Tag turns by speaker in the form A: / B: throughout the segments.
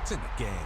A: points in the game.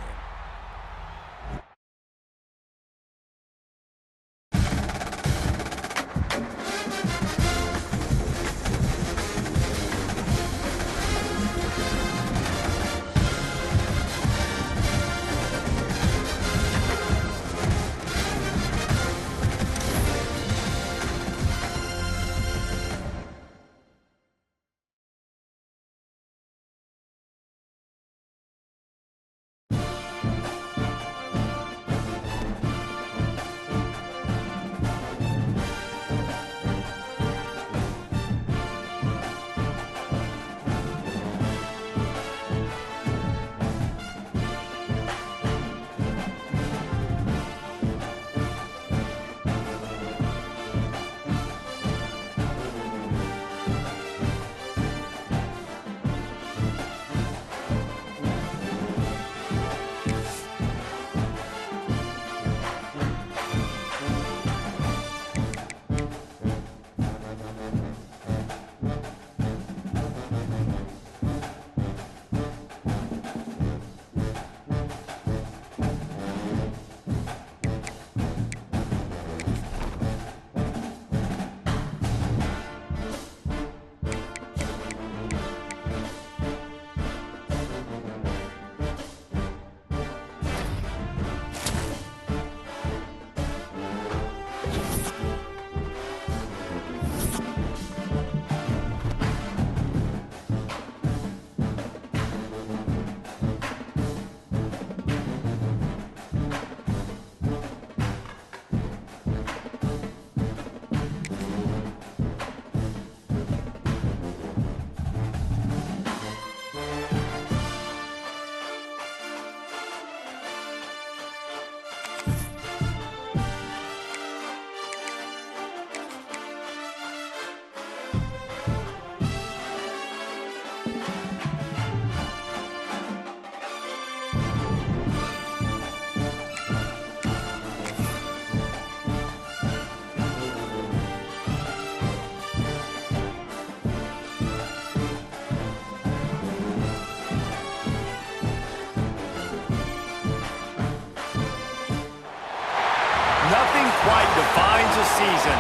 B: Nothing quite defines a season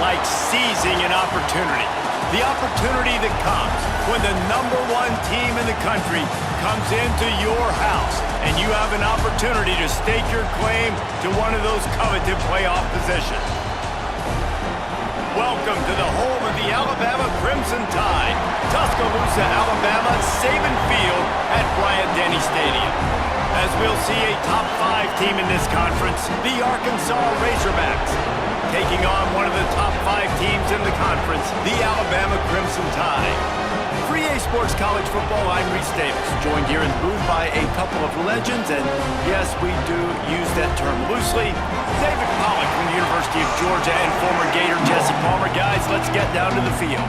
B: like seizing an opportunity. The opportunity that comes when the #1 team in the country comes into your house and you have an opportunity to stake your claim to one of those coveted playoff positions. Welcome to the home of the Alabama Crimson Tide, Tuscaloosa, Alabama, Saban Field at Bryant-Denny Stadium. As we'll see a top 5 team in this conference, the Arkansas Razorbacks, taking on one of the top 5 teams in the conference, the Alabama Crimson Tide. For EA Sports College Football, I'm Reese Davis, joined here in the booth by a couple of legends, and yes, we do use that term loosely. David Pollack from the University of Georgia and former Gator Jesse Palmer. Guys, let's get down to the field.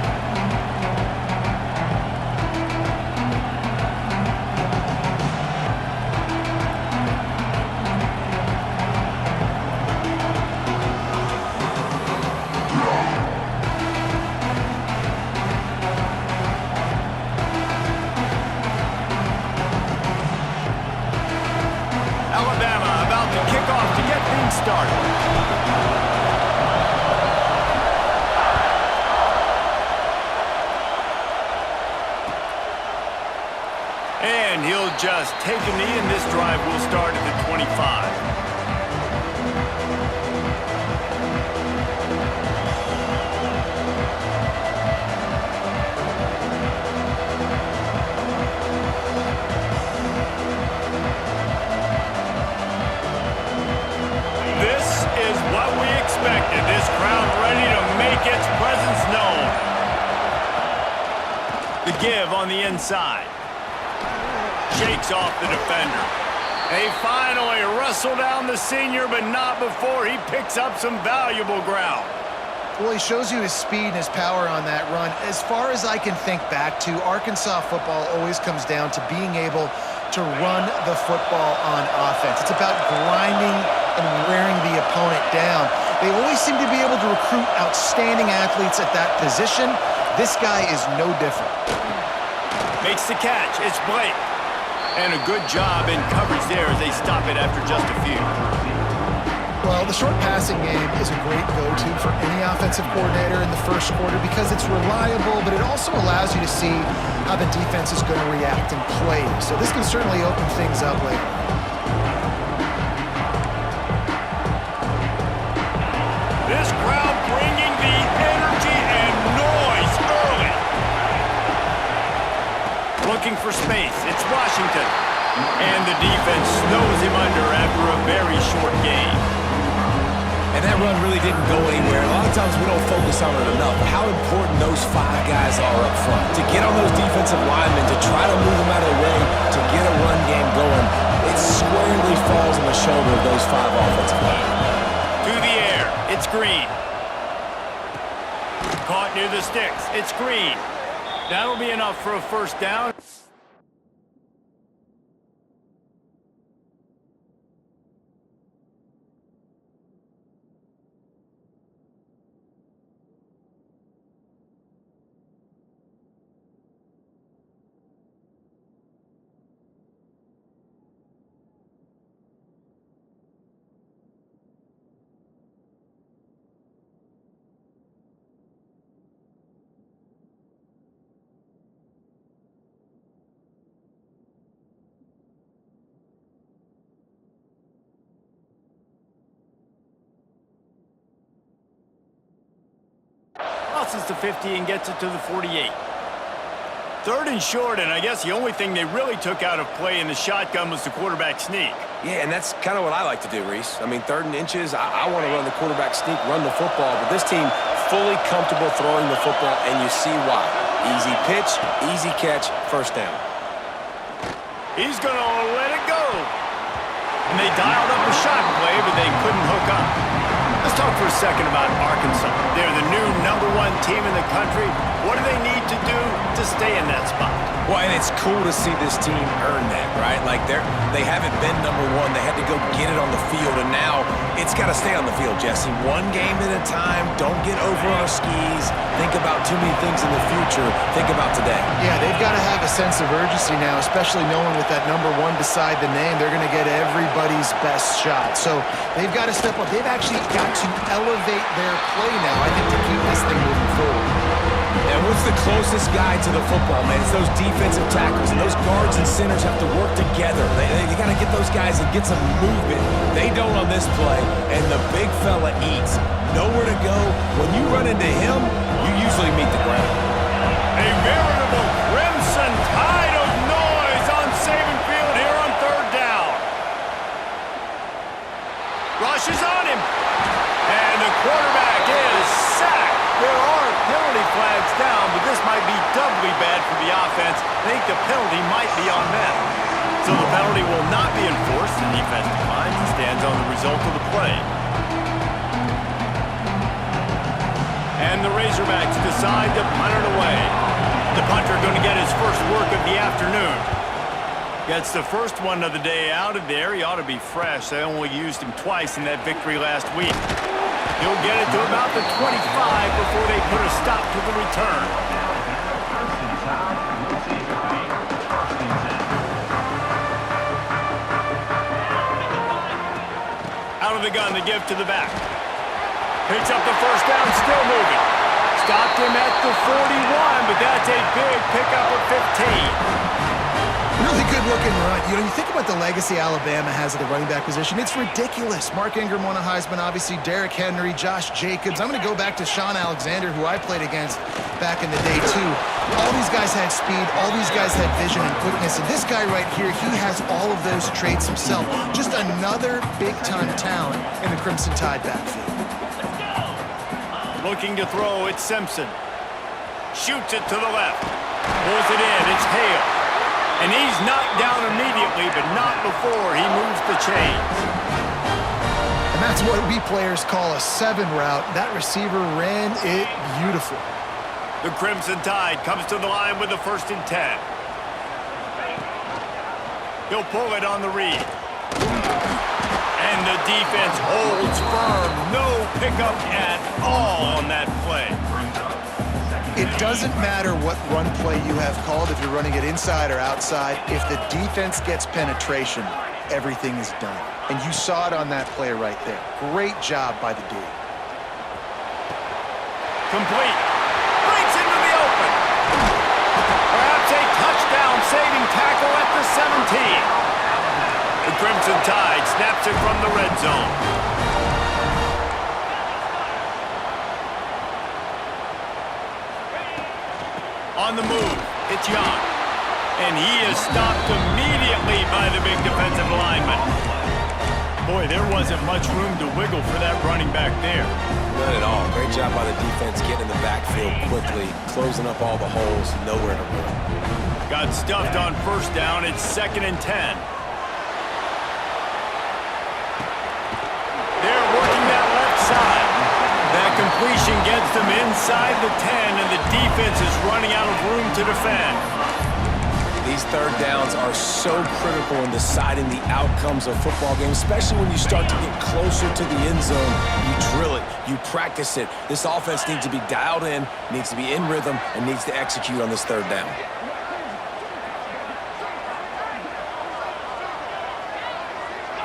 B: Alabama about to kick off to get things started. And he'll just take a knee, and this drive will start at the 25. This crowd ready to make its presence known. The give on the inside. Shakes off the defender. They finally wrestle down the senior, but not before he picks up some valuable ground.
C: Well, he shows you his speed and his power on that run. As far as I can think back to, Arkansas football always comes down to being able to run the football on offense. It's about grinding and wearing the opponent down. They always seem to be able to recruit outstanding athletes at that position. This guy is no different.
B: Makes the catch. It's Blake. And a good job in coverage there as they stop it after just a few.
C: Well, the short passing game is a great go-to for any offensive coordinator in the first quarter because it's reliable, but it also allows you to see how the defense is going to react and play. So this can certainly open things up later.
B: This crowd bringing the energy and noise early. Looking for space. It's Washington. And the defense snows him under after a very short game.
A: And that run really didn't go anywhere. A lot of times we don't focus on it enough. How important those 5 guys are up front. To get on those defensive linemen, to try to move them out of the way, to get a run game going, it squarely falls on the shoulder of those 5 offensive linemen.
B: To the air, it's Green. Caught near the sticks, it's Green. That'll be enough for a first down. Crosses the 50 and gets it to the 48. Third and short, and I guess the only thing they really took out of play in the shotgun was the quarterback sneak.
A: Yeah, and that's kind of what I like to do, Reese. I mean, 3rd and inches, I want to run the quarterback sneak, run the football, but this team fully comfortable throwing the football, and you see why. Easy pitch, easy catch, first down.
B: He's going to let it go. And they dialed up a shot play, but they couldn't hook up. Let's talk for a second about Arkansas. They're the new #1 team in the country. What do they need to do to stay in that spot?
A: Well, and it's cool to see this team earn that, right? Like, they haven't been #1. They had to go get it on the field, and now it's got to stay on the field, Jesse. One game at a time. Don't get over our skis. Think about too many things in the future. Think about today.
C: Yeah, they've got to have a sense of urgency now, especially knowing with that #1 beside the name, they're going to get everybody's best shot. So they've got to step up. They've actually got to elevate their play now, I think, to keep this thing moving forward.
A: And what's the closest guy to the football, man? It's those defensive tackles, and those guards and centers have to work together. They got to get those guys and get some movement. They don't on this play, and the big fella eats. Nowhere to go. When you run into him, you usually meet the ground.
B: A veritable crimson tide of noise on Saban Field here on 3rd down. Rush is on him. And the quarterback is sacked. There are penalty flags down, but this might be doubly bad for the offense. I think the penalty might be on them. So the penalty will not be enforced. The defense declines and stands on the result of the play. And the Razorbacks decide to punt it away. The punter going to get his first work of the afternoon. Gets the first one of the day out of there. He ought to be fresh. They only used him twice in that victory last week. He'll get it to about the 25 before they put a stop to the return. Out of the gun, the give to the back. Picks up the first down, still moving. Stopped him at the 41, but that's a big pickup of 15.
C: Really good-looking run. You know, you think about the legacy Alabama has at the running back position, it's ridiculous. Mark Ingram won a Heisman, obviously Derrick Henry, Josh Jacobs. I'm going to go back to Sean Alexander, who I played against back in the day, too. All these guys had speed. All these guys had vision and quickness. And this guy right here, he has all of those traits himself. Just another big-time talent in the Crimson Tide backfield.
B: Looking to throw, it's Simpson. Shoots it to the left. Pulls it in, it's Hale. And he's knocked down immediately, but not before he moves the chains.
C: And that's what we players call a 7 route. That receiver ran it beautiful.
B: The Crimson Tide comes to the line with the 1st and 10. He'll pull it on the read. And the defense holds firm. No pickup at all on that play.
C: It doesn't matter what run play you have called, if you're running it inside or outside. If the defense gets penetration, everything is done. And you saw it on that play right there. Great job by the D.
B: Complete. Breaks into the open. Perhaps a touchdown-saving tackle at the 17. The Crimson Tide snaps it from the red zone. On the move, it's Young. And he is stopped immediately by the big defensive lineman. Boy, there wasn't much room to wiggle for that running back there.
A: None at all. Great job by the defense getting in the backfield quickly, closing up all the holes, nowhere to run.
B: Got stuffed on first down. It's 2nd and 10. They're working that left side. That completion gets them inside the 10, and the defense is running out of room to defend.
A: These third downs are so critical in deciding the outcomes of football games, especially when you start to get closer to the end zone. You drill it, you practice it. This offense needs to be dialed in, needs to be in rhythm, and needs to execute on this third down.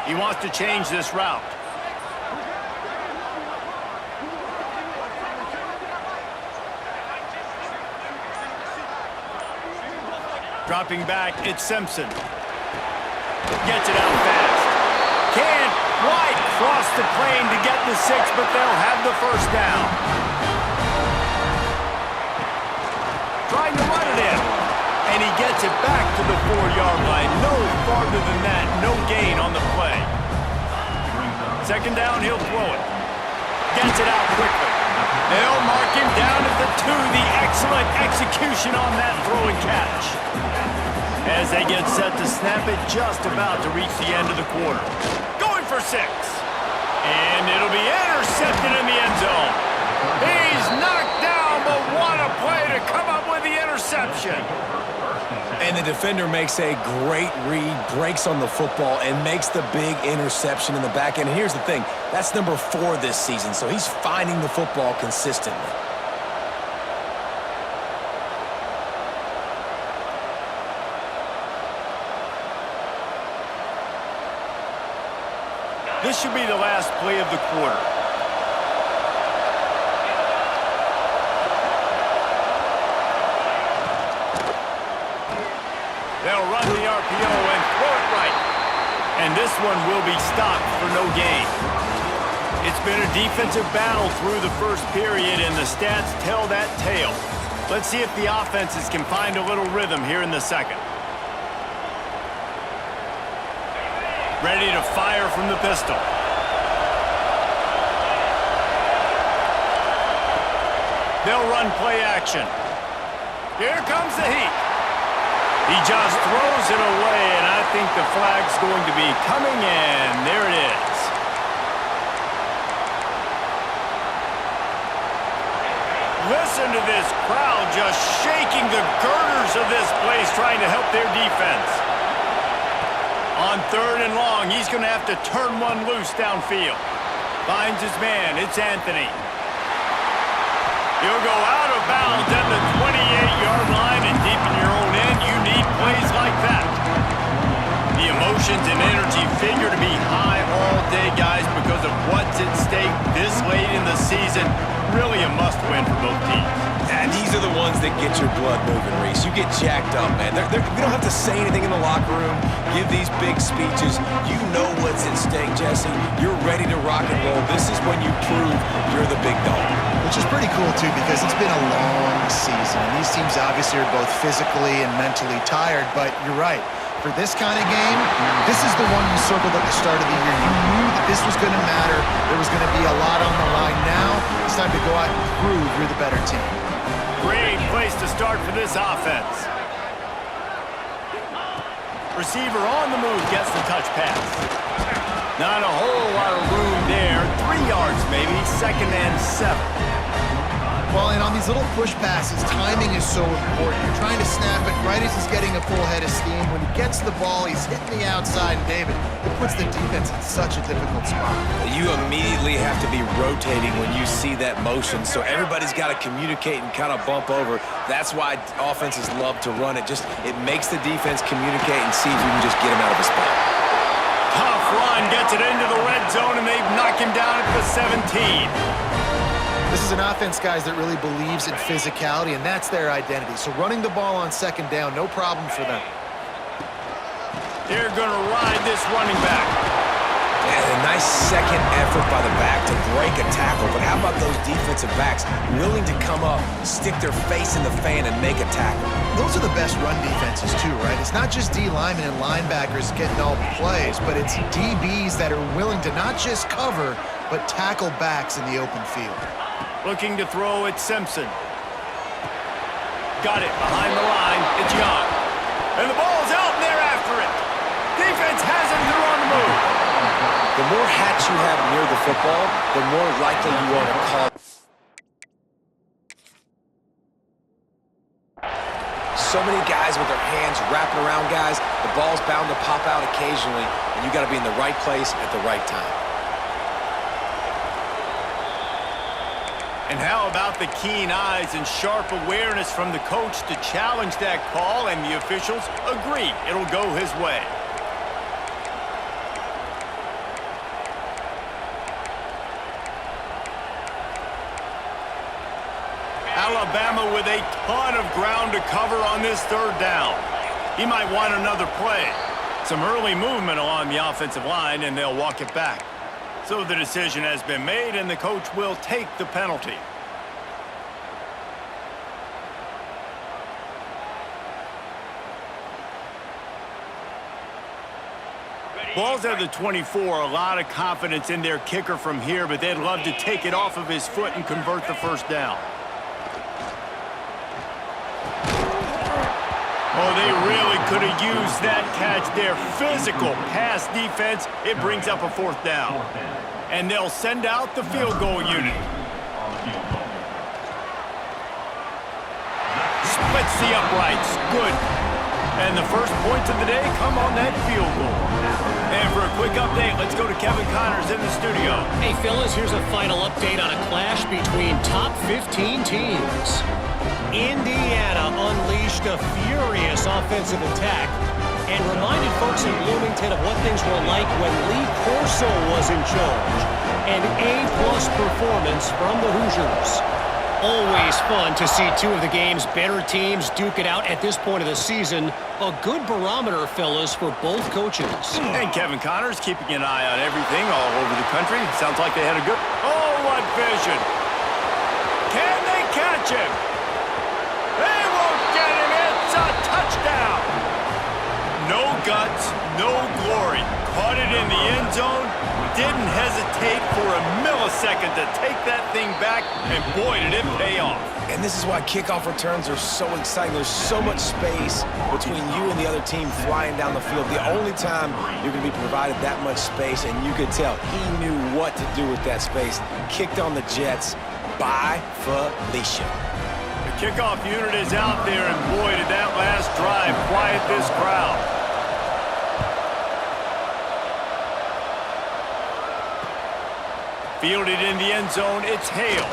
B: He wants to change this route. Dropping back, it's Simpson. Gets it out fast. Can't quite cross the plane to get the 6, but they'll have the first down. Trying to run it in. And he gets it back to the 4-yard line. No farther than that. No gain on the play. 2nd down, he'll throw it. Gets it out quickly. They'll mark him down at the 2. The excellent execution on that throw and catch. As they get set to snap it, just about to reach the end of the quarter. Going for 6. And it'll be intercepted in the end zone. He's knocked down, but what a play to come up with the interception.
A: And the defender makes a great read, breaks on the football, and makes the big interception in the back end. And here's the thing, that's number 4 this season, so he's finding the football consistently.
B: This should be the last play of the quarter. They'll run the RPO and throw it right. And this one will be stopped for no gain. It's been a defensive battle through the first period, and the stats tell that tale. Let's see if the offenses can find a little rhythm here in the second. Ready to fire from the pistol. They'll run play action. Here comes the heat. He just throws it away, and I think the flag's going to be coming in. There it is. Listen to this crowd just shaking the girders of this place, trying to help their defense. On 3rd and long, he's going to have to turn one loose downfield. Finds his man. It's Anthony. He'll go out of bounds at the 28-yard line, and deep in your own end, you need plays like that. The emotions and energy figure to be high all day, guys, because of what's at stake this late in the season. Really a must-win for both teams.
A: And these are the ones that get your blood moving, Reese. You get jacked up, man. We don't have to say anything in the locker room, give these big speeches. You know what's at stake, Jesse. You're ready to rock and roll. This is when you prove you're the big dog.
C: Which is pretty cool, too, because it's been a long season. And these teams obviously are both physically and mentally tired, but you're right. For this kind of game, this is the one you circled at the start of the year. You knew that this was going to matter. There was going to be a lot on the line. Now, it's time to go out and prove you're the better team.
B: Great place to start for this offense. Receiver on the move gets the touch pass. Not a whole lot of room there. 3 yards maybe, 2nd and 7.
C: Well, and on these little push passes, timing is so important. You're trying to snap it right as he's getting a full head of steam. When he gets the ball, he's hitting the outside. And David, it puts the defense in such a difficult spot.
A: You immediately have to be rotating when you see that motion, so everybody's got to communicate and kind of bump over. That's why offenses love to run it. It makes the defense communicate and see if you can just get him out of a spot.
B: Tough run, gets it into the red zone, and they've knocked him down at the 17.
C: This is an offense, guys, that really believes in physicality, and that's their identity. So running the ball on second down, no problem for them.
B: They're going to ride this running back.
A: And a nice second effort by the back to break a tackle. But how about those defensive backs willing to come up, stick their face in the fan, and make a tackle?
C: Those are the best run defenses, too, right? It's not just D linemen and linebackers getting all the plays, but it's DBs that are willing to not just cover, but tackle backs in the open field.
B: Looking to throw at Simpson. Got it behind the line. It's Young. And the ball's out, and they're after it. Defense has him. They're on the move.
A: The more hats you have near the football, the more likely you are to call. So many guys with their hands wrapping around guys, the ball's bound to pop out occasionally, and you got to be in the right place at the right time.
B: And how about the keen eyes and sharp awareness from the coach to challenge that call, and the officials agree it'll go his way. Alabama with a ton of ground to cover on this third down. He might want another play. Some early movement along the offensive line, and they'll walk it back. So the decision has been made, and the coach will take the penalty. Ball's at the 24. A lot of confidence in their kicker from here, but they'd love to take it off of his foot and convert the first down. Oh, they really could have used that catch there. Physical pass defense. It brings up a fourth down. And they'll send out the field goal unit. Splits the uprights. Good. And the first points of the day come on that field goal. And for a quick update, let's go to Kevin Connors in the studio.
D: Hey, fellas, here's a final update on a clash between top 15 teams. Indiana unleashed a furious offensive attack and reminded folks in Bloomington of what things were like when Lee Corso was in charge. An A-plus performance from the Hoosiers. Always fun to see two of the game's better teams duke it out at this point of the season. A good barometer, fellas, for both coaches.
B: And Kevin Connors keeping an eye on everything all over the country. Sounds like they had a good... Oh, what vision! Can they catch him? They won't get him. It's a touchdown. No guts, no glory. Caught it in the end zone. Didn't hesitate for a millisecond to take that thing back, and boy, did it pay off.
A: And this is why kickoff returns are so exciting. There's so much space between you and the other team flying down the field. The only time you're going to be provided that much space, and you could tell he knew what to do with that space. Kicked on the Jets by Felicia.
B: The kickoff unit is out there, and boy, did that last drive quiet this crowd. Fielded in the end zone, it's Hale.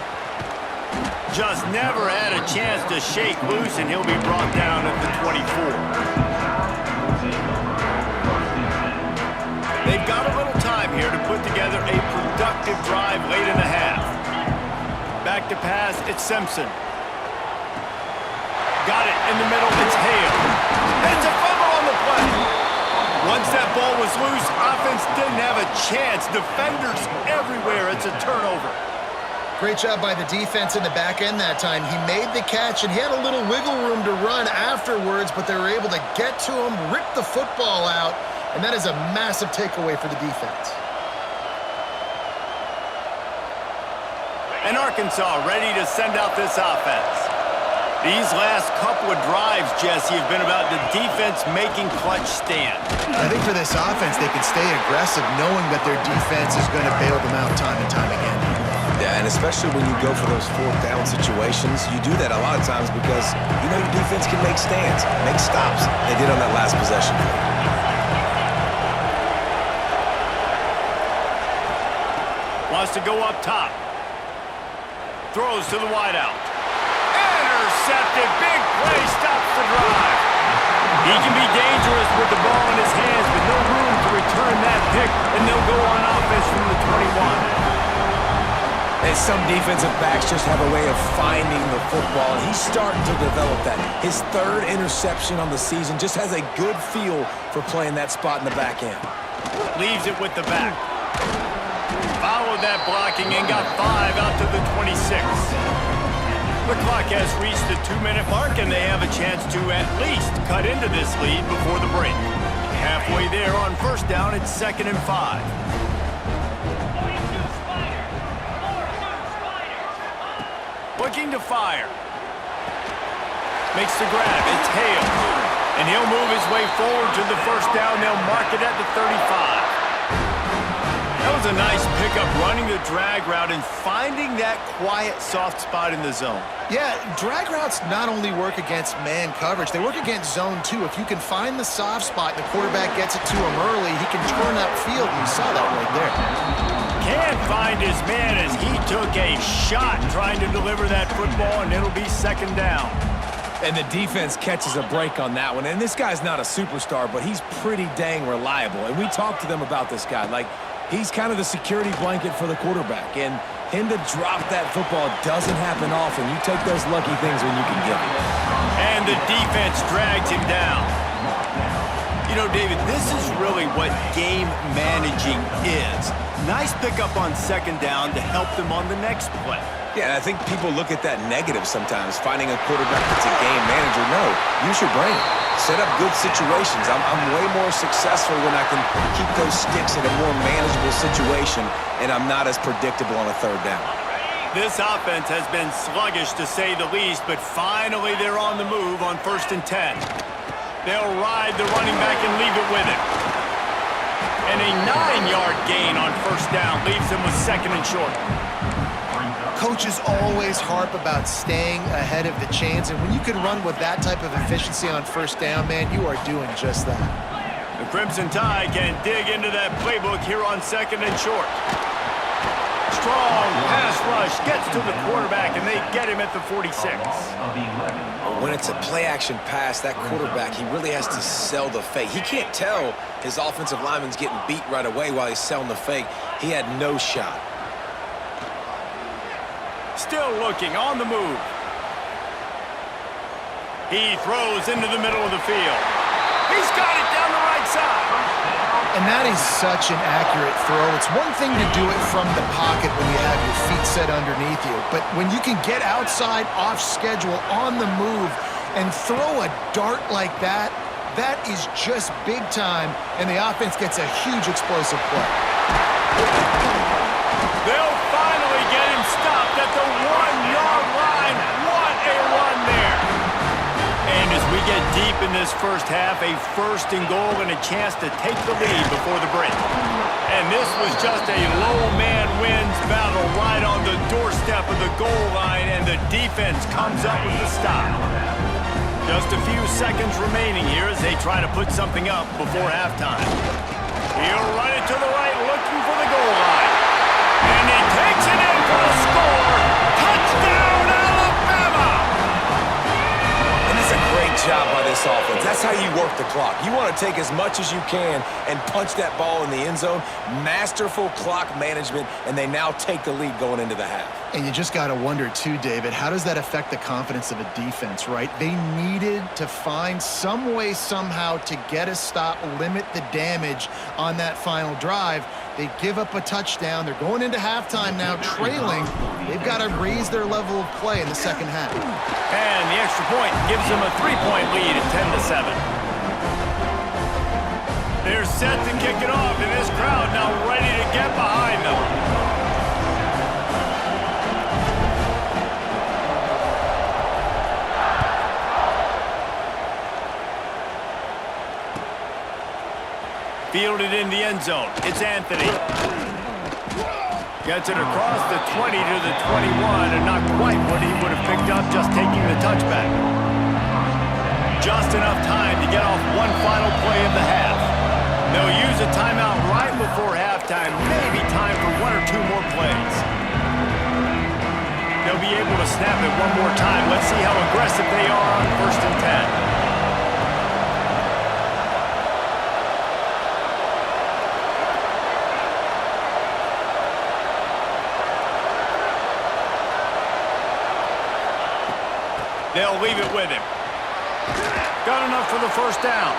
B: Just never had a chance to shake loose, and he'll be brought down at the 24. They've got a little time here to put together a productive drive late in the half. Back to pass, it's Simpson. Got it in the middle, it's Hale. It's a fumble on the play. Once that ball was loose, offense didn't have a chance. Defenders everywhere. It's a turnover.
C: Great job by the defense in the back end that time. He made the catch, and he had a little wiggle room to run afterwards, but they were able to get to him, rip the football out, and that is a massive takeaway for the defense.
B: And Arkansas ready to send out this offense. These last couple of drives, Jesse, have been about the defense making clutch stand.
C: I think for this offense, they can stay aggressive knowing that their defense is going to bail them out time and time again.
A: Yeah, and especially when you go for those fourth down situations, you do that a lot of times because you know your defense can make stands, make stops. They did on that last possession.
B: Wants to go up top. Throws to the wideout. Intercepted. Big play. Stops the drive. He can be dangerous with the ball in his hands, but no room to return that pick, and they'll go on offense from the 21.
A: And some defensive backs just have a way of finding the football, and he's starting to develop that. His third interception on the season, just has a good feel for playing that spot in the back end.
B: Leaves it with the back. Followed that blocking and got 5 out to the 26. The clock has reached the 2-minute mark, and they have a chance to at least cut into this lead before the break. Halfway there on first down, it's 2nd and 5. Looking to fire. Makes the grab. It's Hale. And he'll move his way forward to the first down. They'll mark it at the 35. That was a nice pickup, running the drag route and finding that quiet, soft spot in the zone.
C: Yeah, drag routes not only work against man coverage, they work against zone too. If you can find the soft spot and the quarterback gets it to him early, he can turn upfield, and you saw that right there.
B: Can't find his man as he took a shot trying to deliver that football, and it'll be 2nd down.
A: And the defense catches a break on that one. And this guy's not a superstar, but he's pretty dang reliable. And we talked to them about this guy. Like, he's kind of the security blanket for the quarterback. And him to drop that football doesn't happen often. You take those lucky things when you can get them.
B: And the defense drags him down. You know, David, this is really what game managing is. Nice pickup on 2nd down to help them on the next play.
A: Yeah, and I think people look at that negative sometimes, finding a quarterback that's a game manager. No, use your brain. Set up good situations. I'm way more successful when I can keep those sticks in a more manageable situation, and I'm not as predictable on a 3rd down.
B: This offense has been sluggish, to say the least, but finally they're on the move on 1st and 10. They'll ride the running back and leave it with him. And a 9-yard gain on 1st down leaves him with 2nd and short.
C: Coaches always harp about staying ahead of the chains, and when you can run with that type of efficiency on 1st down, man, you are doing just that.
B: The Crimson Tide can dig into that playbook here on 2nd and short. Strong pass rush gets to the quarterback, and they get him at the 46.
A: When it's a play-action pass, that quarterback, he really has to sell the fake. He can't tell his offensive lineman's getting beat right away while he's selling the fake. He had no shot.
B: Still looking, on the move. He throws into the middle of the field. He's got it down the right side.
C: And that is such an accurate throw. It's one thing to do it from the pocket when you have your feet set underneath you, but when you can get outside, off schedule, on the move, and throw a dart like that, that is just big time, and the offense gets a huge explosive play.
B: They'll finally get him stopped at the 1-yard line. What a run there. And as we get deep in this first half, a 1st and goal and a chance to take the lead before the break. And this was just a low man wins battle right on the doorstep of the goal line, and the defense comes up with the stop. Just a few seconds remaining here as they try to put something up before halftime. He'll run it to the right, looking for the goal line. And he takes it in for a score. Touchdown, Alabama!
A: And it's a great job by this offense. That's how you work the clock. You want to take as much as you can and punch that ball in the end zone. Masterful clock management, and they now take the lead going into the half.
C: And you just got to wonder, too, David, how does that affect the confidence of a defense, right? They needed to find some way, somehow, to get a stop, limit the damage on that final drive. They give up a touchdown. They're going into halftime now, trailing. They've got to raise their level of play in the second half.
B: And the extra point gives them a 3-point lead at 10-7. They're set to kick it off, and this crowd now ready to get behind them. Fielded in the end zone. It's Anthony. Gets it across the 20 to the 21, and not quite what he would have picked up just taking the touchback. Just enough time to get off one final play of the half. They'll use a timeout right before halftime, maybe time for one or two more plays. They'll be able to snap it one more time. Let's see how aggressive they are on 1st and 10. They'll leave it with him. Got enough for the first down.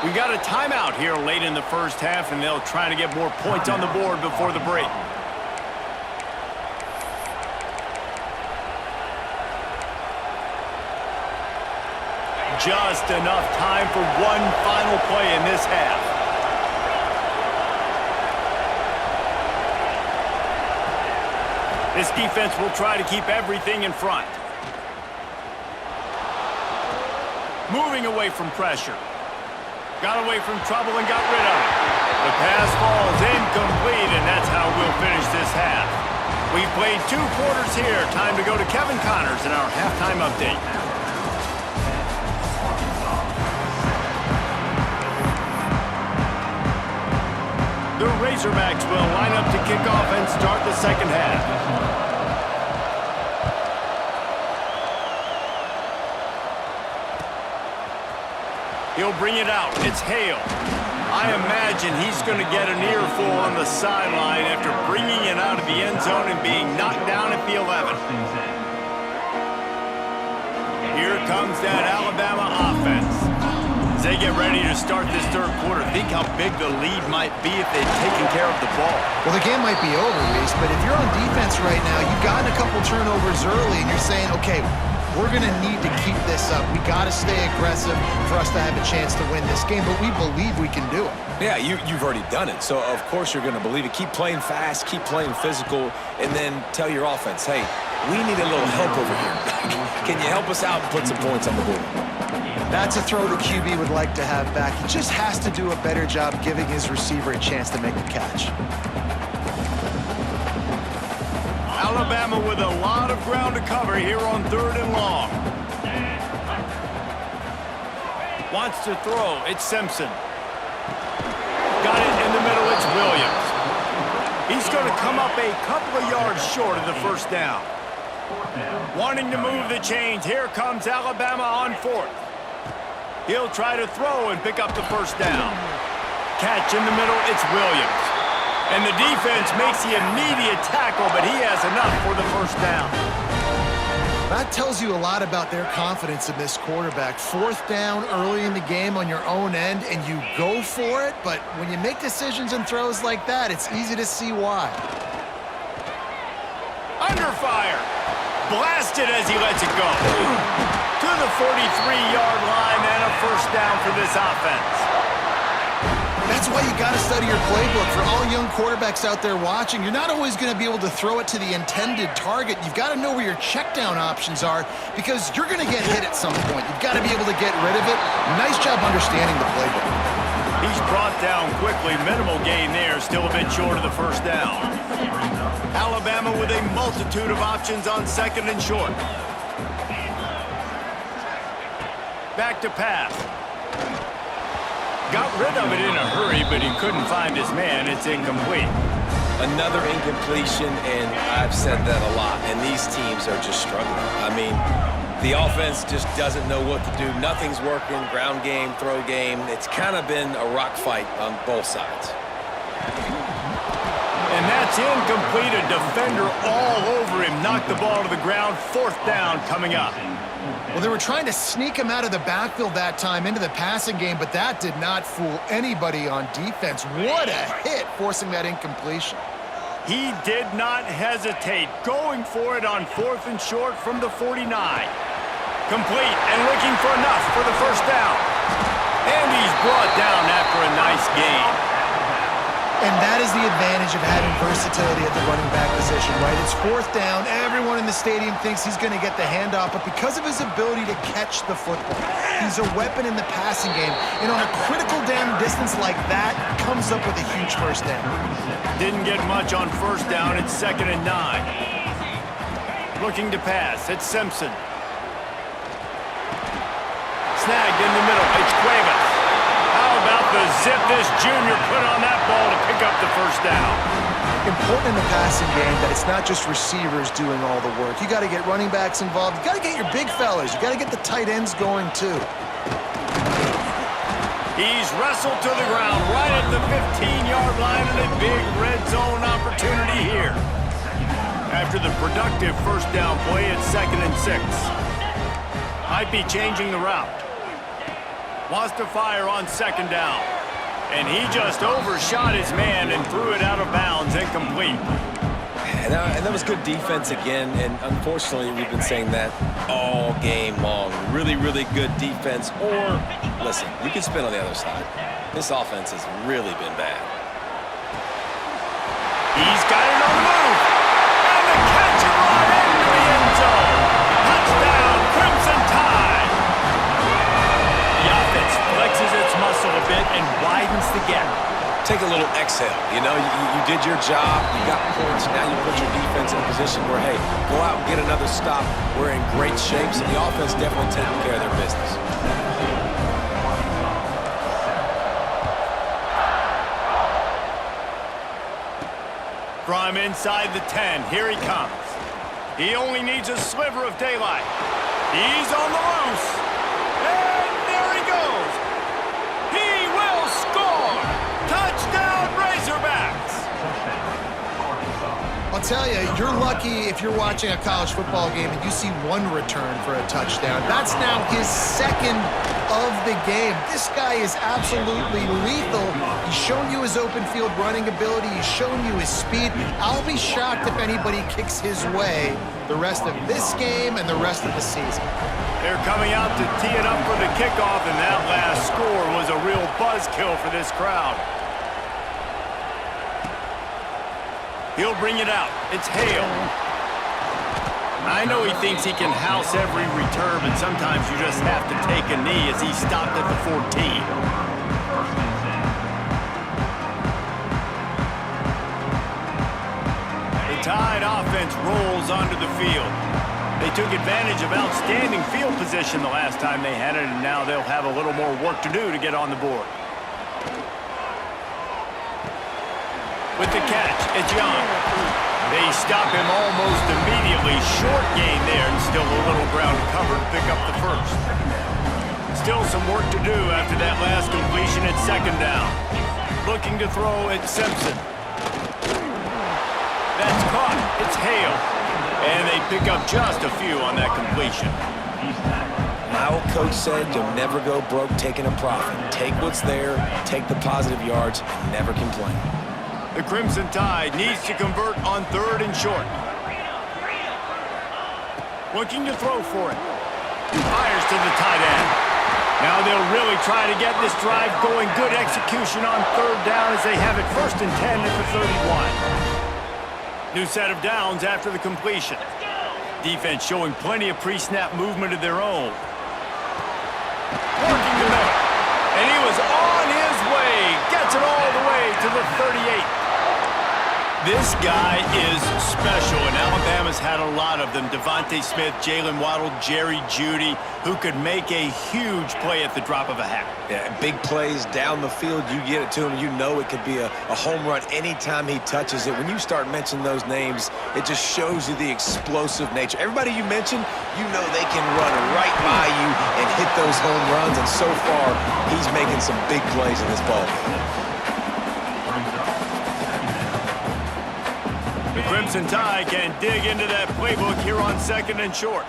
B: We got a timeout here late in the first half, and they'll try to get more points on the board before the break. Just enough time for one final play in this half. This defense will try to keep everything in front. Moving away from pressure. Got away from trouble and got rid of it. The pass falls incomplete, and that's how we'll finish this half. We've played 2 quarters here. Time to go to Kevin Connors in our halftime update. The Razorbacks will line up to kick off and start the second half. He'll bring it out. It's Hale. I imagine he's going to get an earful on the sideline after bringing it out of the end zone and being knocked down at the 11. Here comes that Alabama offense. As they get ready to start this third quarter, think how big the lead might be if they'd taken care of the ball.
C: Well, the game might be over, Reese, but if you're on defense right now, you've gotten a couple turnovers early, and you're saying, okay, we're going to need to keep this up. We got to stay aggressive for us to have a chance to win this game, but we believe we can do it.
A: Yeah, you've already done it, so of course you're going to believe it. Keep playing fast, keep playing physical, and then tell your offense, hey, we need a little help over here. Can you help us out and put some points on the board?
C: That's a throw the QB would like to have back. He just has to do a better job giving his receiver a chance to make the catch.
B: Alabama with a lot of ground to cover here on 3rd and long. Wants to throw. It's Simpson. Got it in the middle. It's Williams. He's going to come up a couple of yards short of the first down. Wanting to move the chains. Here comes Alabama on 4th. He'll try to throw and pick up the first down. Catch in the middle. It's Williams. And the defense makes the immediate tackle, but he has enough for the first down.
C: That tells you a lot about their confidence in this quarterback. 4th down early in the game on your own end, and you go for it, but when you make decisions and throws like that, it's easy to see why.
B: Under fire. Blasted as he lets it go. To the 43-yard line and a first down for this offense.
C: That's why you got to study your playbook. For all young quarterbacks out there watching, you're not always going to be able to throw it to the intended target. You've got to know where your check down options are because you're going to get hit at some point. You've got to be able to get rid of it. Nice job understanding the playbook.
B: He's brought down quickly. Minimal gain there. Still a bit short of the first down. Alabama with a multitude of options on 2nd and short. Back to pass. Got rid of it in a hurry, but he couldn't find his man. It's incomplete.
A: Another incompletion, and I've said that a lot, and these teams are just struggling. I mean, the offense just doesn't know what to do. Nothing's working, ground game, throw game. It's kind of been a rock fight on both sides.
B: And that's incomplete. A defender all over him. Knocked the ball to the ground. 4th down coming up.
C: Well, they were trying to sneak him out of the backfield that time into the passing game, but that did not fool anybody on defense. What a hit, forcing that incompletion.
B: He did not hesitate, going for it on 4th and short from the 49. Complete and looking for enough for the first down. And he's brought down after a nice gain.
C: And that is the advantage of having versatility at the running back position, right? It's fourth down. Everyone in the stadium thinks he's going to get the handoff, but because of his ability to catch the football, he's a weapon in the passing game. And on a critical down distance like that, comes up with a huge first down.
B: Didn't get much on first down. It's 2nd and 9. Looking to pass. It's Simpson. Snagged in the middle. It's Cuevas. How about the zip this junior put on that ball to pick up the first down?
C: Important in the passing game that it's not just receivers doing all the work. You got to get running backs involved. You got to get your big fellas. You got to get the tight ends going too.
B: He's wrestled to the ground right at the 15-yard line, and a big red zone opportunity here. After the productive first down play, it's 2nd and 6. Might be changing the route. Wants to fire on 2nd down. And he just overshot his man and threw it out of bounds, incomplete.
A: And that was good defense again, and unfortunately we've been saying that all game long. Really, really good defense. Or, listen, you can spin on the other side. This offense has really been bad.
B: He's got it on the move. And the catch right into the end zone. Touchdown, Crimson Tide. The offense flexes its muscle a bit and widens the gap.
A: Take a little exhale. You know, you did your job. You got points. Now you put your defense in a position where, hey, go out and get another stop. We're in great shape, so the offense definitely taking care of their business.
B: From inside the 10, here he comes. He only needs a sliver of daylight. He's on the loose. And there he goes. He will score. Touchdown, Razorbacks.
C: I'll tell you, you're lucky if you're watching a college football game and you see one return for a touchdown. That's now his 2nd of the game. This guy is absolutely lethal. He's shown you his open field running ability. He's shown you his speed. I'll be shocked if anybody kicks his way the rest of this game and the rest of the season.
B: They're coming out to tee it up for the kickoff, and that last score was a real buzzkill for this crowd. He'll bring it out. It's Hale. I know he thinks he can house every return, but sometimes you just have to take a knee as he stopped at the 14. The Tide offense rolls onto the field. They took advantage of outstanding field position the last time they had it, and now they'll have a little more work to do to get on the board. With the catch, it's Young. They stop him almost immediately. Short gain there, and still a little ground to cover to pick up the first. Still some work to do after that last completion at 2nd down. Looking to throw at Simpson. That's caught. It's Hale. And they pick up just a few on that completion.
A: My old coach said you'll never go broke taking a profit. Take what's there, take the positive yards, and never complain.
B: The Crimson Tide needs to convert on 3rd and short. Looking to throw for it. Fires to the tight end. Now they'll really try to get this drive going. Good execution on 3rd down as they have it 1st and 10 at the 31. New set of downs after the completion. Defense showing plenty of pre-snap movement of their own. Working the middle. And he was on his way. Gets it all the way to the 38. This guy is special, and Alabama's had a lot of them. Devontae Smith, Jalen Waddle, Jerry Jeudy, who could make a huge play at the drop of a hat.
A: Yeah, big plays down the field. You get it to him, you know it could be a home run anytime he touches it. When you start mentioning those names, it just shows you the explosive nature. Everybody you mentioned, you know they can run right by you and hit those home runs, and so far, he's making some big plays in this ball game.
B: The Crimson Tide can dig into that playbook here on 2nd and short.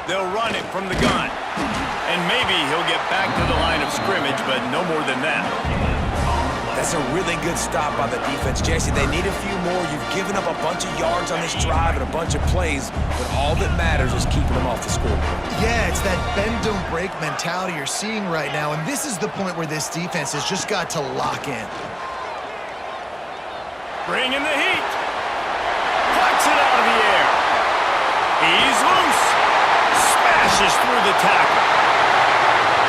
B: They'll run it from the gun. And maybe he'll get back to the line of scrimmage, but no more than that.
A: That's a really good stop by the defense, Jesse. They need a few more. You've given up a bunch of yards on this drive and a bunch of plays, but all that matters is keeping them off the scoreboard.
C: Yeah, it's that bend, don't break make-or-break mentality you're seeing right now, and this is the point where this defense has just got to lock in.
B: Bringing the heat. Plucks it out of the air. He's loose. Smashes through the tackle.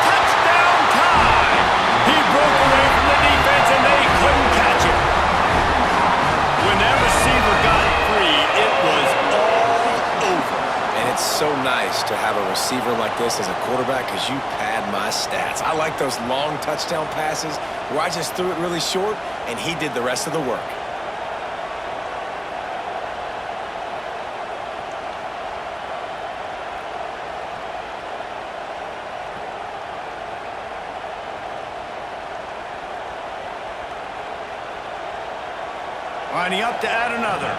B: Touchdown time. He broke away from the defense and they couldn't catch him. When that receiver got free, it was all over.
A: And it's so nice to have a receiver like this as a quarterback because you pad my stats. I like those long touchdown passes where I just threw it really short and he did the rest of the work.
B: Lining up to add another.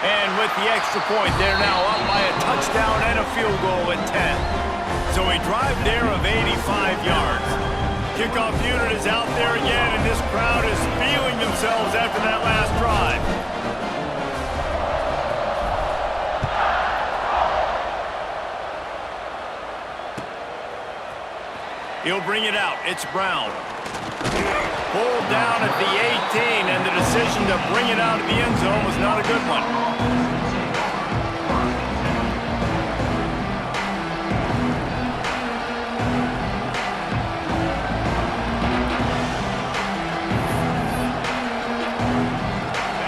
B: And with the extra point, they're now up by a touchdown and a field goal at 10. So a drive there of 85 yards. Kickoff unit is out there again, and this crowd is feeling themselves after that last drive. He'll bring it out. It's Brown. Pulled down at the 18, and the decision to bring it out of the end zone was not a good one.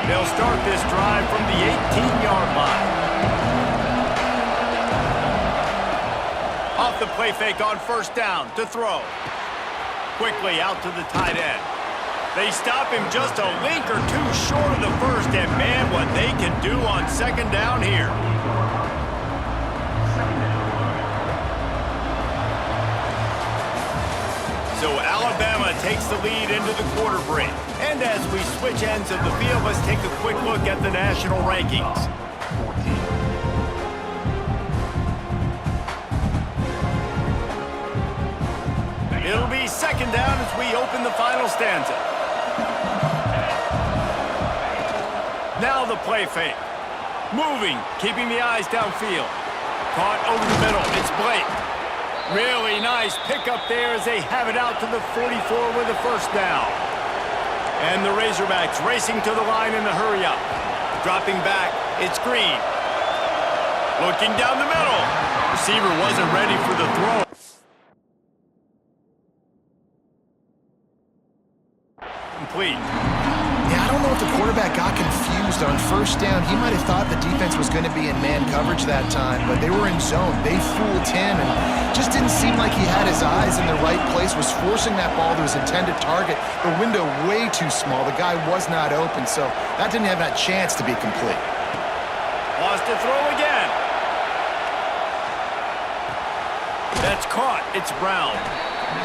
B: They'll start this drive from the 18-yard line. Off the play fake on first down to throw. Quickly out to the tight end. They stop him just a link or two short of the first, and man, what they can do on second down here. So Alabama takes the lead into the quarter break. And as we switch ends of the field, let's take a quick look at the national rankings. It'll be second down as we open the final stanza. Now the play fake. Moving, keeping the eyes downfield. Caught over the middle. It's Blake. Really nice pickup there as they have it out to the 44 with a first down. And the Razorbacks racing to the line in the hurry up. Dropping back, it's Green. Looking down the middle. Receiver wasn't ready for the throw. Complete.
C: Yeah, I don't know if the quarterback got confused on first down. He might have thought the defense was going to be in man coverage that time, but they were in zone. They fooled him and just didn't seem like he had his eyes in the right place, was forcing that ball to his intended target. The window way too small. The guy was not open, so that didn't have that chance to be complete.
B: Lost to throw again. That's caught. It's Brown.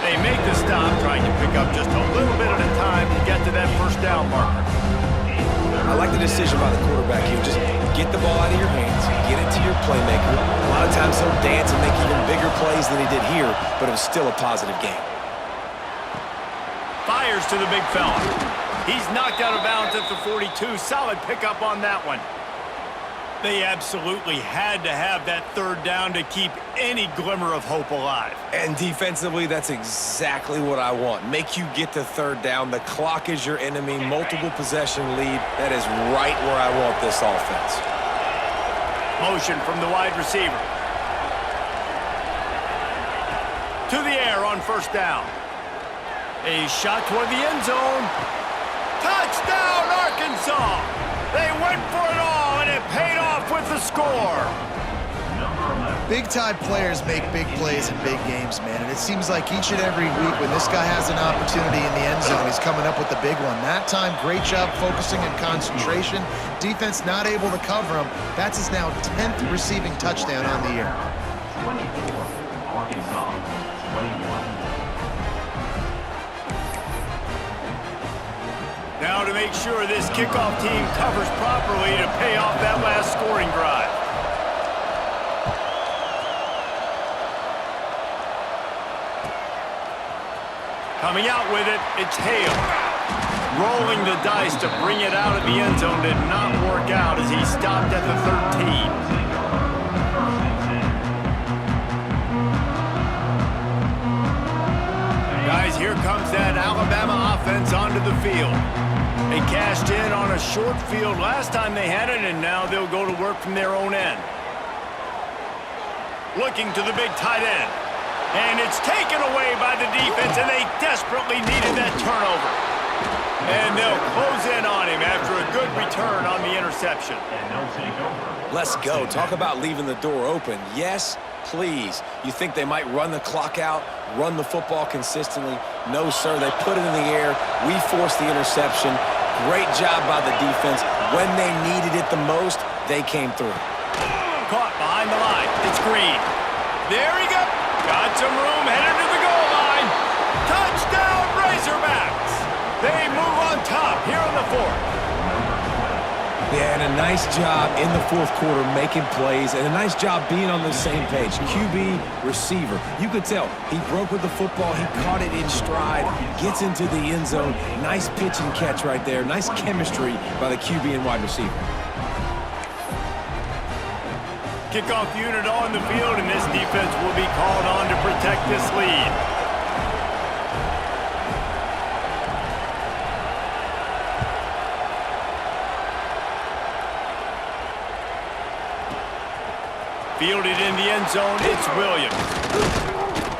B: They make the stop, trying to pick up just a little bit at a time to get to that first down marker.
A: I like the decision by the quarterback here. Just get the ball out of your hands, get it to your playmaker. A lot of times he'll dance and make even bigger plays than he did here, but it was still a positive game.
B: Fires to the big fella. He's knocked out of bounds at the 42. Solid pickup on that one. They absolutely had to have that third down to keep any glimmer of hope alive.
A: And defensively, that's exactly what I want. Make you get to third down. The clock is your enemy. Multiple possession lead. That is right where I want this offense.
B: Motion from the wide receiver. To the air on first down. A shot toward the end zone. Touchdown, Arkansas! They went for it all, and it paid off with the score.
C: Big-time players make big plays in big games, man, and it seems like each and every week when this guy has an opportunity in the end zone, he's coming up with the big one. That time, great job focusing and concentration. Defense not able to cover him. That's his now 10th receiving touchdown on the year.
E: 24, Arkansas, 21.
B: Now to make sure this kickoff team covers properly to pay off that last scoring drive. Coming out with it, it's Hale. Rolling the dice to bring it out of the end zone did not work out as he stopped at the 13. offense onto the field. They cashed in on a short field last time they had it, and now they'll go to work from their own end. Looking to the big tight end. And it's taken away by the defense, and they desperately needed that turnover. And they'll close in on him after a good return on the interception.
E: And they'll take over.
A: Let's go. Talk about leaving the door open. Yes, please. You think they might run the clock out, run the football consistently? No, sir. They put it in the air. We forced the interception. Great job by the defense. When they needed it the most, they came through.
B: Caught behind the line. It's Green. There he goes. Got some room, headed to the goal line. Touchdown, Razorbacks. They move on top here in the fourth.
A: Yeah, and a nice job in the fourth quarter making plays, and a nice job being on the same page. QB, receiver. You could tell he broke with the football. He caught it in stride, gets into the end zone. Nice pitch and catch right there. Nice chemistry by the QB and wide receiver.
B: Kickoff unit on the field, and this defense will be called on to protect this lead. Fielded in the end zone, it's Williams.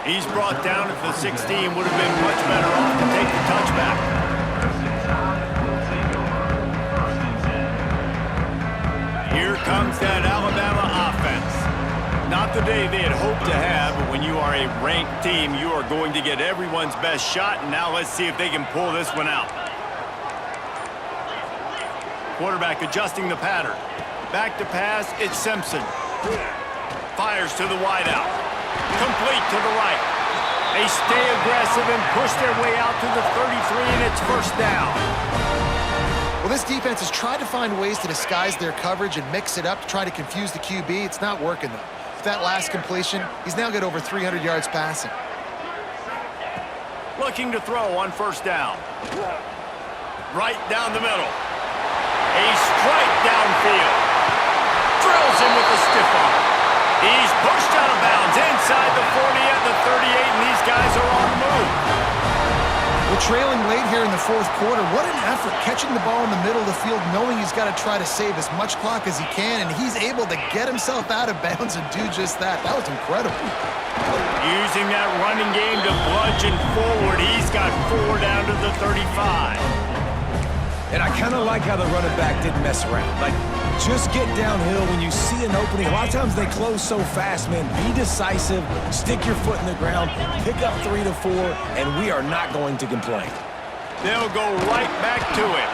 B: He's brought down at the 16, would have been much better off to take the touchback. Here comes that Alabama offense. Not the day they had hoped to have, but when you are a ranked team, you are going to get everyone's best shot, and now let's see if they can pull this one out. Quarterback adjusting the pattern. Back to pass, it's Simpson. Fires to the wideout. Complete to the right. They stay aggressive and push their way out to the 33, and it's first down.
C: Well, this defense has tried to find ways to disguise their coverage and mix it up to try to confuse the QB. It's not working, though. With that last completion, he's now got over 300 yards passing.
B: Looking to throw on first down. Right down the middle. A strike downfield. Drills him with the stiff arm. He's pushed out of bounds inside the 40 at the 38, and these guys are on the move.
C: Well, trailing late here in the fourth quarter, what an effort catching the ball in the middle of the field, knowing he's got to try to save as much clock as he can, and he's able to get himself out of bounds and do just that. That was incredible.
B: Using that running game to bludgeon forward. He's got 4 down to the 35.
A: And I kind of like how the running back didn't mess around. Like, just get downhill when you see an opening. A lot of times they close so fast, man. Be decisive, stick your foot in the ground, pick up 3 to 4, and we are not going to complain.
B: They'll go right back to it.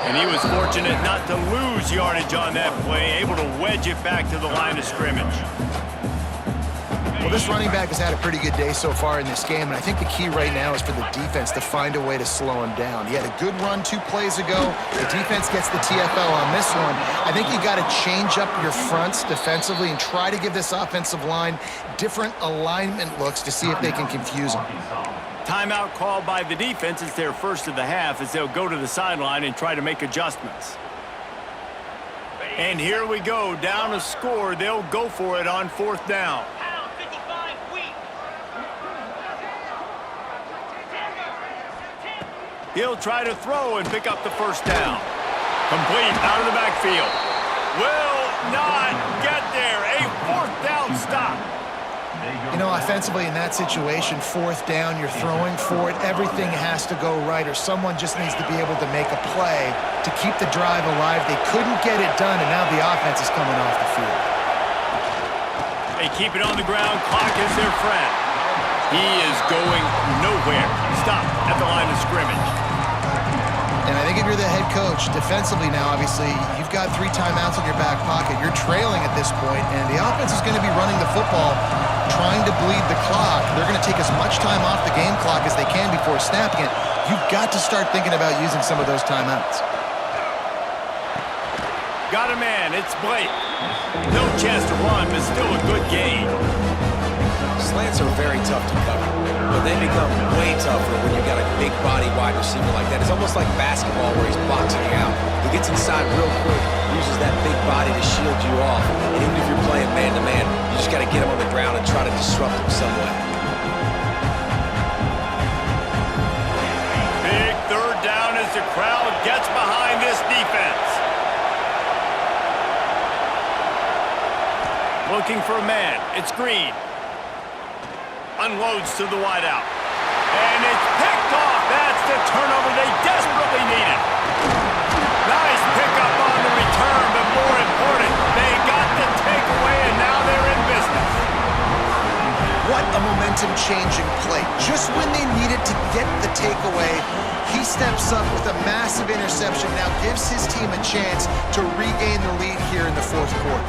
B: And he was fortunate not to lose yardage on that play, able to wedge it back to the line of scrimmage.
C: Well, this running back has had a pretty good day so far in this game, and I think the key right now is for the defense to find a way to slow him down. He had a good run 2 plays ago. The defense gets the TFL on this one. I think you got to change up your fronts defensively and try to give this offensive line different alignment looks to see if they can confuse him.
B: Timeout called by the defense. It's their first of the half as they'll go to the sideline and try to make adjustments. And here we go, down a score. They'll go for it on fourth down. He'll try to throw and pick up the first down. Complete out of the backfield. Will not get there. A fourth down stop.
C: You know, offensively in that situation, fourth down, you're throwing for it. Everything has to go right, or someone just needs to be able to make a play to keep the drive alive. They couldn't get it done, and now the offense is coming off the field.
B: They keep it on the ground. Clock is their friend. He is going nowhere. Stop at the line of scrimmage.
C: And I think if you're the head coach, defensively now, obviously, you've got 3 timeouts in your back pocket. You're trailing at this point, and the offense is going to be running the football, trying to bleed the clock. They're going to take as much time off the game clock as they can before snapping it. You've got to start thinking about using some of those timeouts.
B: Got a man. It's Blake. No chance to run, but still a good game.
A: Slants are very tough to cover, but they become way tougher when you've got a big body wide receiver like that. It's almost like basketball where he's boxing you out. He gets inside real quick, uses that big body to shield you off. And even if you're playing man-to-man, you just got to get him on the ground and try to disrupt him some way.
B: Big looking for a man. It's Green. Unloads to the wideout. And it's picked off. That's the turnover they desperately needed. Nice pickup on the return, but more important, they got the takeaway, and now they're in business.
C: What a momentum-changing play. Just when they needed to get the takeaway, he steps up with a massive interception, now gives his team a chance to regain the lead here in the fourth quarter.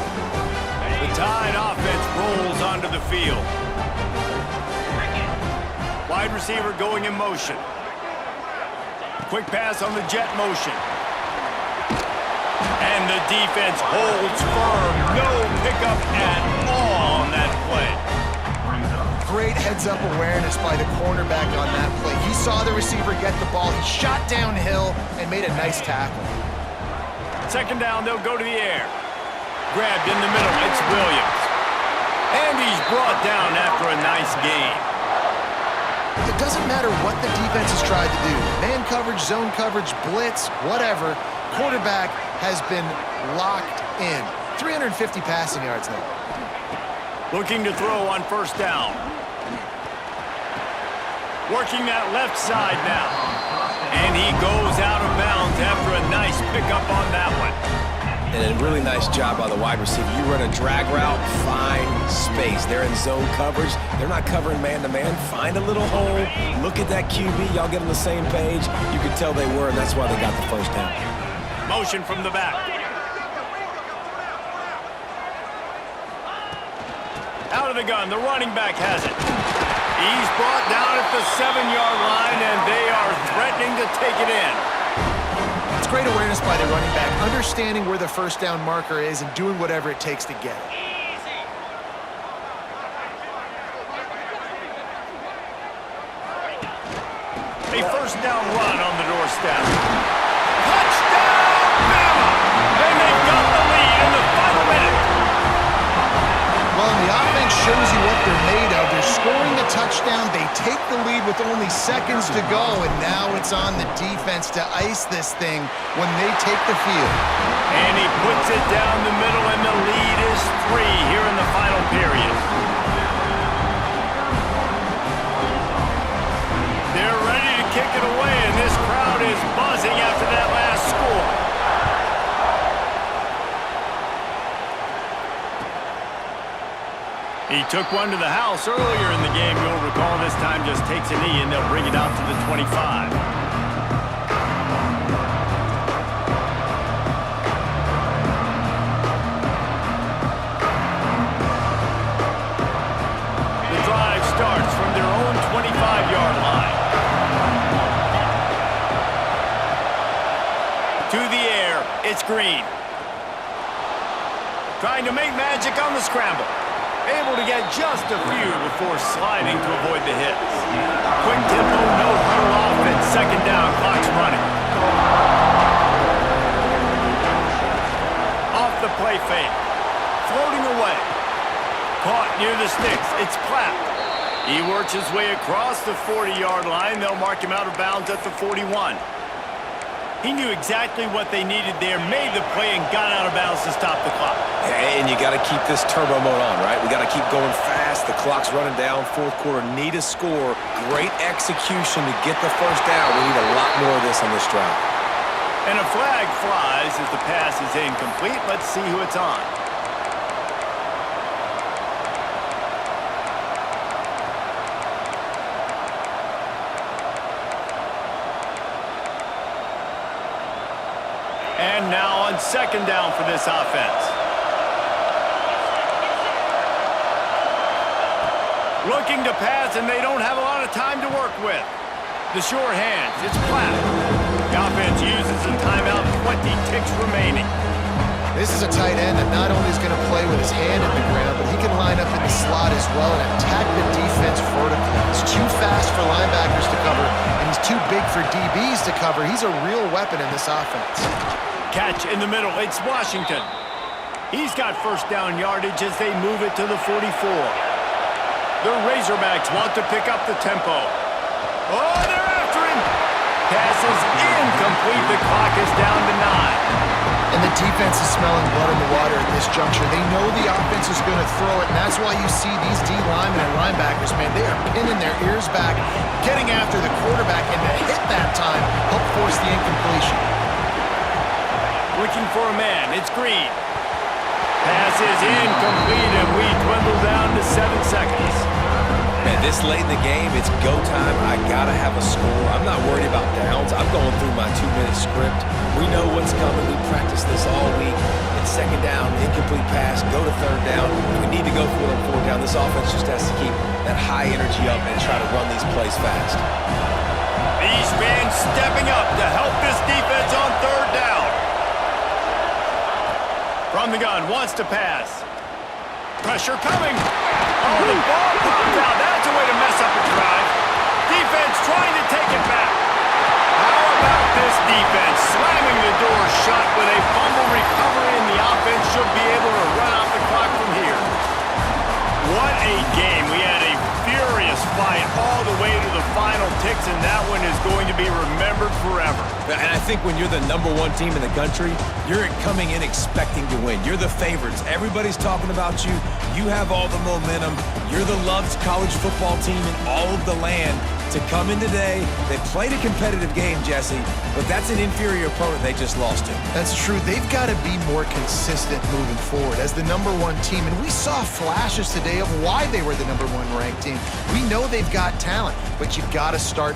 B: The Tide offense rolls onto the field. Wide receiver going in motion. Quick pass on the jet motion. And the defense holds firm. No pickup at all on that play.
C: Great heads-up awareness by the cornerback on that play. He saw the receiver get the ball. He shot downhill and made a nice tackle.
B: Second down, they'll go to the air. Grabbed in the middle, it's Williams. And he's brought down after a nice gain.
C: It doesn't matter what the defense has tried to do. Man coverage, zone coverage, blitz, whatever. Quarterback has been locked in. 350 passing yards now.
B: Looking to throw on first down. Working that left side now. And he goes out of bounds after a nice pickup on that one.
A: And a really nice job by the wide receiver. You run a drag route, find space. They're in zone coverage. They're not covering man-to-man. Find a little hole. Look at that QB. Y'all get on the same page. You could tell they were, and that's why they got the first down.
B: Motion from the back. Out of the gun, the running back has it. He's brought down at the 7-yard line, and they are threatening to take it in.
C: It's great awareness by the running back, understanding where the first down marker is and doing whatever it takes to get it.
B: A first down run on the doorstep. Touchdown, Bama! And they've got the lead in the final minute.
C: Well, and the offense shows you what they're made of. They're scoring the touchdown. They take the lead with only seconds to go, and now it's on the defense to ice this thing when they take the field.
B: And he puts it down the middle, and the lead is 3 here in the final period. They're ready to kick it away, and this crowd is buzzing after that last score. He took one to the house earlier in the game. You'll recall this time just takes a knee, and they'll bring it out to the 25. The drive starts from their own 25-yard line. To the air, it's Green. Trying to make magic on the scramble. Able to get just a few before sliding to avoid the hits. Quick tempo, no huddle offense. Second down, clock's running. Off the play fake. Floating away. Caught near the sticks. It's Clapp. He works his way across the 40-yard line. They'll mark him out of bounds at the 41. He knew exactly what they needed there, made the play, and got out of bounds to stop the clock.
A: And you got to keep this turbo mode on, right? We got to keep going fast. The clock's running down. Fourth quarter, need a score. Great execution to get the first down. We need a lot more of this on this drive.
B: And a flag flies as the pass is incomplete. Let's see who it's on. And now on second down for this offense. Looking to pass, and they don't have a lot of time to work with. The sure hands, it's Platt. The offense uses a timeout, 20 ticks remaining.
C: This is a tight end that not only is going to play with his hand in the ground, but he can line up in the slot as well and attack the defense vertically. He's too fast for linebackers to cover, and he's too big for DBs to cover. He's a real weapon in this offense.
B: Catch in the middle, it's Washington. He's got first down yardage as they move it to the 44. The Razorbacks want to pick up the tempo. Oh, they're after him! Pass is incomplete. The clock is down to 9.
C: And the defense is smelling blood in the water at this juncture. They know the offense is going to throw it, and that's why you see these D linemen and linebackers, man, they are pinning their ears back, getting after the quarterback, and to hit that time, help force the incompletion.
B: Looking for a man, it's Green. Pass is incomplete, and we dwindle down to 7 seconds.
A: Man, this late in the game, it's go time. I gotta have a score. I'm not worried about downs. I'm going through my 2-minute script. We know what's coming. We practiced this all week. It's second down, incomplete pass, go to third down. We need to go for it on fourth down. This offense just has to keep that high energy up and try to run these plays fast.
B: These fans stepping up to help this defense on third down. From the gun, wants to pass. Pressure coming. Oh, the ball popped out. That's a way to mess up a drive. Defense trying to take it back. How about this defense slamming the door shut with a fumble recovery, and the offense should be able to run off the clock from here. What a game. We had a furious fight all the way to the final ticks, and that one is going to be remembered forever.
A: And I think when you're the #1 team in the country, you're coming in expecting to win. You're the favorites. Everybody's talking about you. You have all the momentum. You're the loved college football team in all of the land. To come in today, they played a competitive game, Jesse, but that's an inferior opponent they just lost to.
C: That's true. They've got to be more consistent moving forward as the #1 team. And we saw flashes today of why they were the #1 ranked team. We know they've got talent, but you've got to start